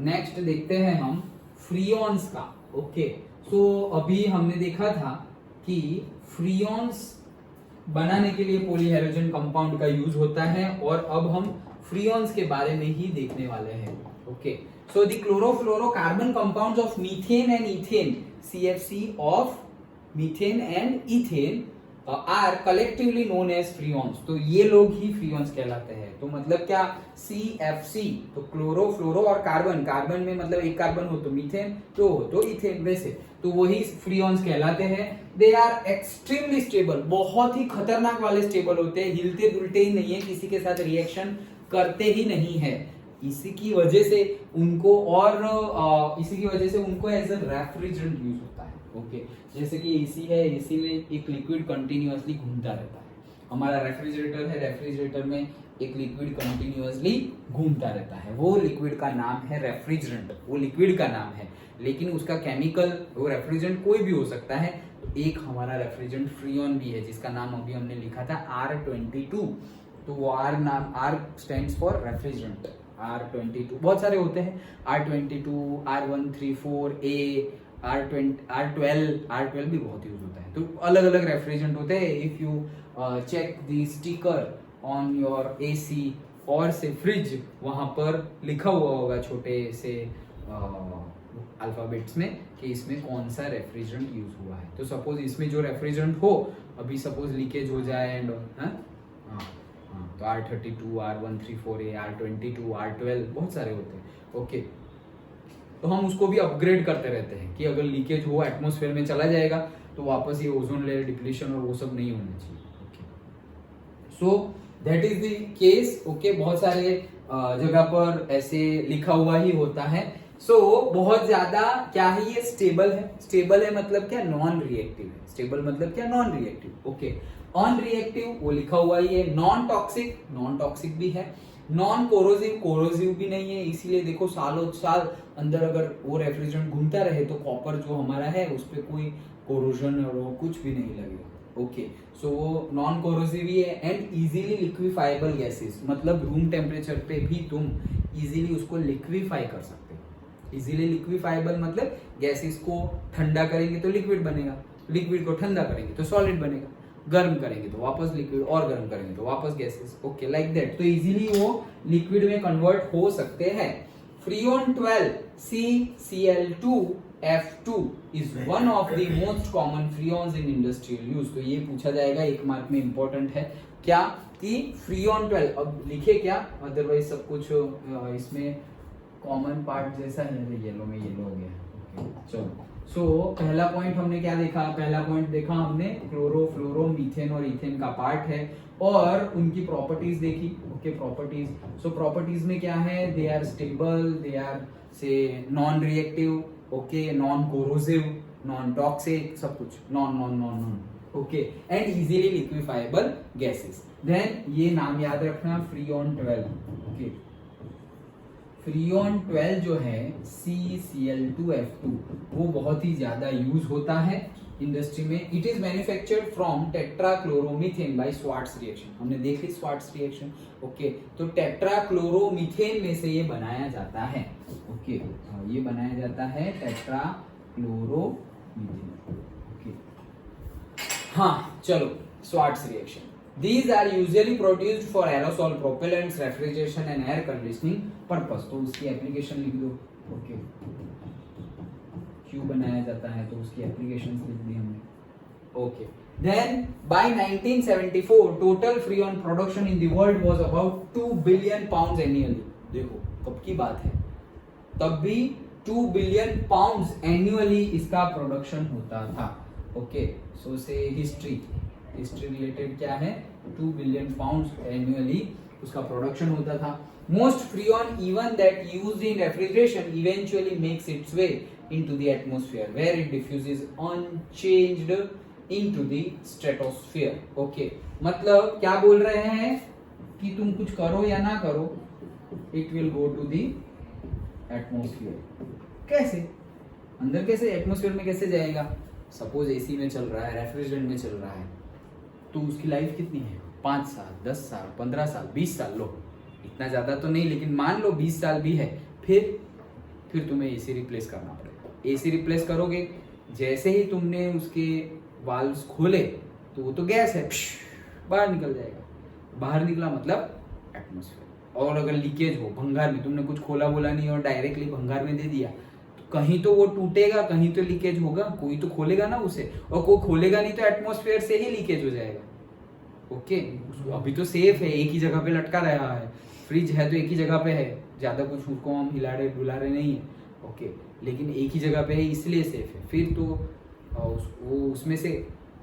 Next देखते हैं हम फ्रियॉन्स का। ओके, सो अभी हमने देखा था कि फ्रियॉन्स बनाने के लिए पॉलीहेलोजन कंपाउंड का यूज होता है, और अब हम फ्रियॉन्स के बारे में ही देखने वाले हैं। Okay, so the chlorofluorocarbon compounds of methane and ethane, CFC of methane and ethane are collectively known as freons. तो ये लोग ही फ्रियॉन्स कहलाते हैं। तो मतलब क्या, CFC तो क्लोरोफ्लोरो और कार्बन, कार्बन में मतलब एक कार्बन हो तो मीथेन, दो हो तो इथेन, वैसे तो वही फ्रियॉन्स कहलाते हैं। दे आर एक्सट्रीमली स्टेबल, बहुत ही खतरनाक वाले स्टेबल होते हैं, हिलते डुलते ही नहीं है, किसी के साथ रिएक्शन करते ही नहीं है। इसी की वजह से उनको एज अ रेफ्रिजरेंट यूज होता है। ओके, जैसे कि एसी है, एसी में एक लिक्विड कंटिन्यूअसली घूमता रहता है। हमारा रेफ्रिजरेटर है, रेफ्रिजरेटर में एक लिक्विड कंटिन्यूअसली घूमता रहता है, वो लिक्विड का नाम है रेफ्रिजरेंट, वो लिक्विड का नाम है। लेकिन उसका केमिकल, वो रेफ्रिजरेंट कोई भी हो सकता है। तो एक हमारा रेफ्रिजरेंट फ्रियॉन भी है, जिसका नाम अभी हमने लिखा था R22। तो वो R stands for refrigerant, R22 बहुत सारे होते हैं, R22, R134A, R12 भी बहुत यूज होता है। तो अलग अलग रेफ्रिजरेंट होते हैं। If you check the sticker on your AC और से फ्रिज, वहां पर लिखा हुआ होगा छोटे से अल्फाबेट्स में कि इसमें कौन सा रेफ्रिजरेंट यूज हुआ है। तो सपोज इसमें जो रेफ्रिजरेंट हो, अभी सपोज लीकेज हो जाए एंड तो R32, R134A, R22, R12 बहुत सारे होते हैं। ओके, तो हम उसको भी अपग्रेड करते रहते हैं कि अगर लीकेज हुआ, एटमॉस्फेयर में चला जाएगा, तो वापस ये ओजोन लेयर डिप्लीशन और वो सब नहीं होना चाहिए। Okay, so that is the case. Okay, बहुत सारे जगह पर ऐसे लिखा हुआ ही होता है। सो बहुत ज्यादा क्या है, ये स्टेबल है। स्टेबल है मतलब क्या, नॉन रिएक्टिव है। स्टेबल मतलब क्या, non reactive. Okay, on reactive वो लिखा हुआ ही है। नॉन टॉक्सिक, नॉन टॉक्सिक भी है। नॉन कोरोसिव, कोरोसिव भी नहीं है। इसीलिए देखो सालों साल अंदर अगर वो रेफ्रिजरेंट घूमता रहे तो कॉपर जो हमारा है उस पर कोई कोरोजन और वो कुछ भी नहीं लगेगा। ओके, सो वो नॉन कोरोसिव ही है। एंड इजीली लिक्विफाइबल गैसेस, मतलब रूम टेम्परेचर पे भी तुम इजीली उसको लिक्विफाई कर सकते हो। इजीली लिक्विफाइबल मतलब गैसेस को ठंडा करेंगे तो लिक्विड बनेगा, लिक्विड को ठंडा करेंगे तो सॉलिड बनेगा, गर्म करेंगे तो वापस लिक्विड, और गर्म करेंगे तो वापस गैसेस। Okay, like that. तो इजीली वो लिक्विड में कन्वर्ट हो सकते हैं। Freon 12 CCl2F2 is one of the most common freons in industrial use. तो ये पूछा जाएगा, एक मार्क में इंपॉर्टेंट है क्या, कि फ्रियोन 12, अब लिखे क्या, अदरवाइज सब कुछ इसमें कॉमन पार्ट जैसा है, येलो में येलो हो गया। ओके, चलो। सो पहला पॉइंट हमने क्या देखा, पहला पॉइंट देखा हमने क्लोरो, फ्लोरो, मीथेन और इथेन का पार्ट है, और उनकी प्रॉपर्टीज देखी। Okay, properties. सो प्रॉपर्टीज में क्या है, they are stable, they are से non reactive, okay, non corrosive, non toxic, सब कुछ non non non non. Okay, and easily liquefiable gases. Then ये नाम याद रखना, फ्रियोन 12। ओके, फ्रियोन 12 जो है CCl2F2, वो बहुत ही ज्यादा यूज होता है इंडस्ट्री में। It is manufactured from tetrachloromethane by Swarts reaction. हमने देखी स्वार्ट्स रिएक्शन। ओके, तो टेट्राक्लोरोमीथेन में से ये बनाया जाता है। ओके, ये बनाया जाता है टेट्राक्लोरोमीथेन। ओके, हाँ चलो, Swarts reaction. These are usually produced for aerosol propellants, refrigeration and air conditioning purpose। तो उसकी एप्लीकेशन लिख दो। ओके, क्यों बनाया जाता है तो उसकी एप्लीकेशन लिख दी हमने। Okay, then by 1974 total freon production in the world was about 2 billion pounds annually। देखो कब की बात है, तब भी 2 billion pounds annually इसका प्रोडक्शन होता था। ओके, सो से हिस्ट्री रिलेटेड क्या है, 2 बिलियन पाउंड्स एनुअली उसका प्रोडक्शन होता था। Most freon even that used in refrigeration eventually makes its way into the atmosphere where it diffuses unchanged into the stratosphere. Okay, मतलब क्या बोल रहे हैं कि तुम कुछ करो या ना करो, it will go to the atmosphere. कैसे, अंदर कैसे, एटमॉस्फेयर में कैसे जाएगा। सपोज एसी में चल रहा है, रेफ्रिजरेंट में चल रहा है, तो उसकी लाइफ कितनी है, 5 साल, 10 साल, 15 साल, 20 साल, लो इतना ज्यादा तो नहीं, लेकिन मान लो 20 साल भी है, फिर फिर तुम्हें एसी रिप्लेस करना पड़ेगा। एसी रिप्लेस करोगे, जैसे ही तुमने उसके वाल्व्स खोले तो वो तो गैस है, बाहर निकल जाएगा। बाहर निकला मतलब एटमॉस्फेयर। और अगर लीकेज हो भंगार में, तुमने कुछ खोला बोला नहीं और डायरेक्टली भंगार में दे दिया, तो कहीं तो वो टूटेगा, कहीं तो लीकेज होगा, कोई तो खोलेगा ना उसे, और कोई खोलेगा नहीं तो एटमॉस्फेयर से ही लीकेज हो जाएगा। ओके, अभी तो सेफ है, एक ही जगह पे लटका रहा है, फ्रिज है तो एक ही जगह पे है, ज्यादा कुछ उसको हम हिला रहे डुला रहे नहीं है। ओके, लेकिन एक ही जगह पे है इसलिए सेफ है। फिर तो वो उसमें से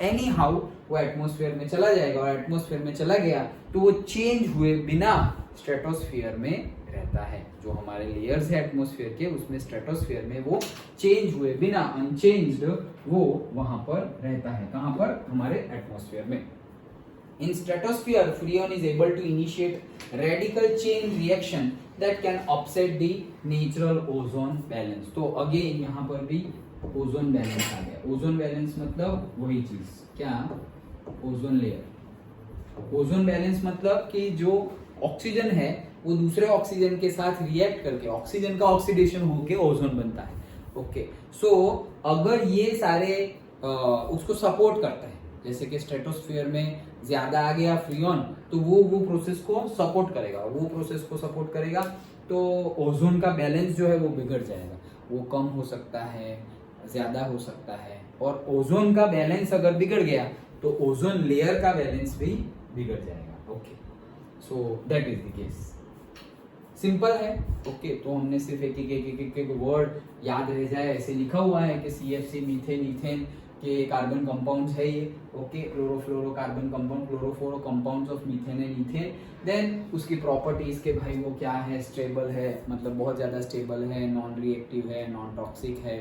एनी हाउ वो एटमॉस्फेयर में चला जाएगा, और एटमॉस्फेयर में चला गया तो वो चेंज हुए बिना स्ट्रेटोस्फियर में रहता है। जो हमारे लेयर्स है एटमॉस्फेयर के, उसमें स्ट्रेटोस्फियर में वो चेंज हुए बिना, अनचेंज्ड, वो वहां पर रहता है। कहां पर? हमारे एटमॉस्फेयर में। In stratosphere, Freon is able to initiate radical chain reaction that can upset the natural ozone balance. तो अगेन यहाँ पर भी ओजोन बैलेंस आ गया। ओजोन बैलेंस मतलब वही चीज, क्या? Ozone layer. ओजोन बैलेंस मतलब कि जो ऑक्सीजन है वो दूसरे ऑक्सीजन के साथ रिएक्ट करके ऑक्सीजन का ऑक्सीडेशन होके ओजोन बनता है। ओके, सो अगर ये सारे उसको सपोर्ट करता है, जैसे कि स्ट्रेटोस्फीयर में ज्यादा आ गया फ्रियॉन, तो वो प्रोसेस को सपोर्ट करेगा, वो प्रोसेस को सपोर्ट करेगा, तो ओजोन का बैलेंस जो है वो बिगड़ जाएगा। वो कम हो सकता है, ज्यादा हो सकता है, और ओजोन का बैलेंस अगर बिगड़ गया तो ओजोन लेयर का बैलेंस भी बिगड़ जाएगा। Okay, so that is the case. Simple है। ओके, तो हमने सिर्फ एक वर्ड याद रह जाए ऐसे लिखा हुआ है कि CFC मीथेन इथेन के कार्बन कंपाउंड्स है ये। Okay, chlorofluorocarbon compound, chlorofluoro compounds of methane and ethane. Then उसकी प्रॉपर्टीज के भाई वो क्या है, स्टेबल है, मतलब बहुत ज्यादा स्टेबल है, नॉन रिएक्टिव है, नॉन टॉक्सिक है,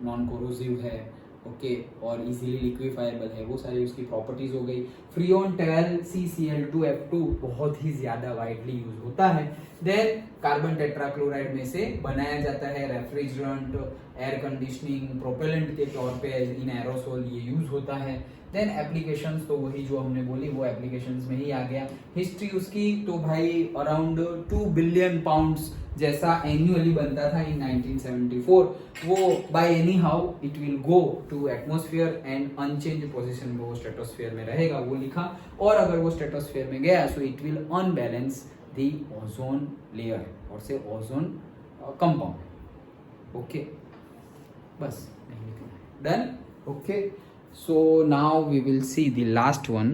नॉन कोरोसिव है। ओके, और इजीली लिक्विफाइबल है, वो सारी उसकी प्रॉपर्टीज हो गई। फ्रियोन 12 CCl2F2 बहुत ही ज्यादा वाइडली यूज होता है। देन कार्बन टेट्राक्लोराइड में से बनाया जाता है रेफ्रिजरेंट, एयर कंडीशनिंग, प्रोपेलेंट के तौर पे इन एरोसोल ये यूज होता है। देन एप्लीकेशंस तो वही जो हमने बोली वो एप्लीकेशंस में ही आ गया। हिस्ट्री उसकी तो भाई अराउंड 2 बिलियन पाउंड्स जैसा एन्युअली बनता था इन 1974। वो by anyhow it will go to atmosphere and unchange position में वो स्ट्रेटोस्फेयर में रहेगा, वो लिखा। और अगर वो स्ट्रेटोस्फेयर में गया so it will unbalance the ozone layer और से ओजोन कंपाउंड। ओके, बस done. Okay, so now we will see the last one,